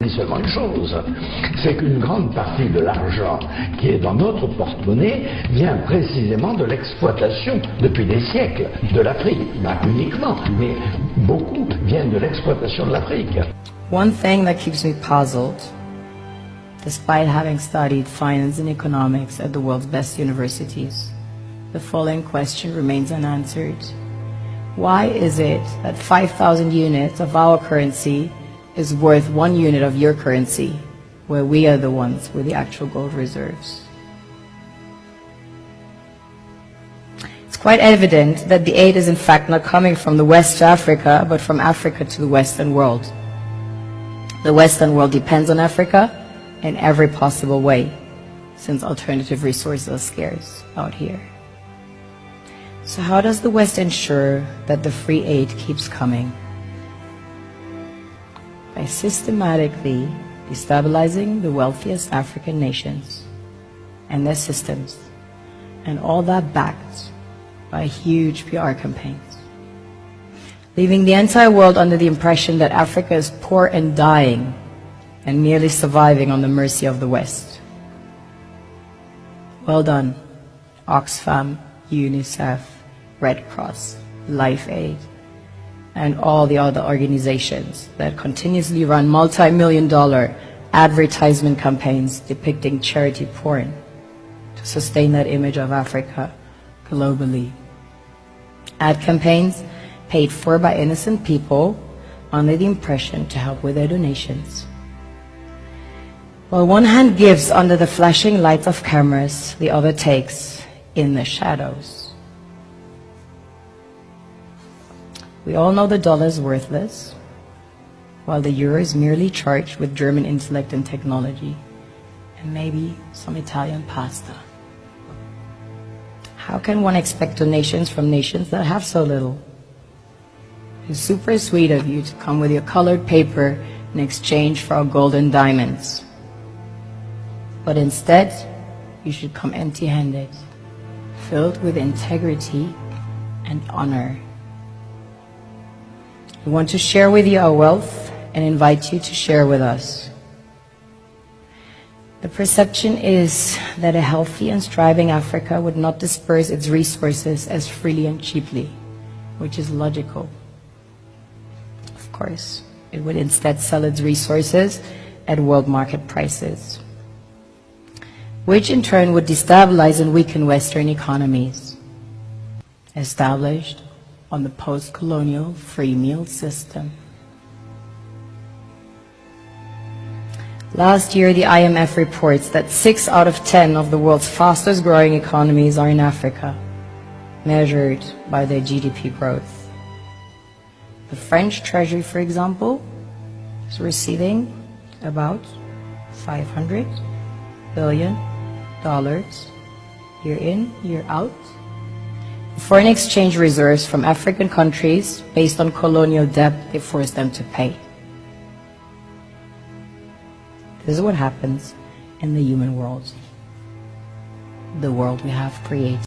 Seulement une chose, c'est qu'une grande partie de l'argent qui est dans notre porte-monnaie vient précisément de l'exploitation, depuis des siècles, de l'Afrique. Pas uniquement, mais beaucoup viennent de l'exploitation de l'Afrique. One thing that keeps me puzzled, despite having studied finance and economics at the world's best universities, the following question remains unanswered. Why is it that 5,000 units of our currency is worth 1 unit of your currency, where we are the ones with the actual gold reserves? It's quite evident that the aid is in fact not coming from the West to Africa, but from Africa to the Western world. The Western world depends on Africa in every possible way, since alternative resources are scarce out here. So how does the West ensure that the free aid keeps coming? By systematically destabilizing the wealthiest African nations and their systems, and all that backed by huge PR campaigns, leaving the entire world under the impression that Africa is poor and dying and merely surviving on the mercy of the West. Well done, Oxfam, UNICEF, Red Cross, Life Aid, and all the other organizations that continuously run multi-million-dollar advertisement campaigns depicting charity porn to sustain that image of Africa globally. Ad campaigns paid for by innocent people under the impression to help with their donations. While one hand gives under the flashing lights of cameras, the other takes in the shadows. We all know the dollar is worthless, while the euro is merely charged with German intellect and technology, and maybe some Italian pasta. How can one expect donations from nations that have so little? It's super sweet of you to come with your colored paper in exchange for our gold and diamonds. But instead, you should come empty-handed, filled with integrity and honor. We want to share with you our wealth and invite you to share with us. The perception is that a healthy and striving Africa would not disperse its resources as freely and cheaply, which is logical. Of course, it would instead sell its resources at world market prices, which in turn would destabilize and weaken Western economies, established on the post-colonial free meal system. Last year, the IMF reports that 6 out of 10 of the world's fastest growing economies are in Africa, measured by their GDP growth. The French Treasury, for example, is receiving about $500 billion year in, year out, foreign exchange reserves from African countries based on colonial debt they forced them to pay. This is what happens in the human world, the world we have created.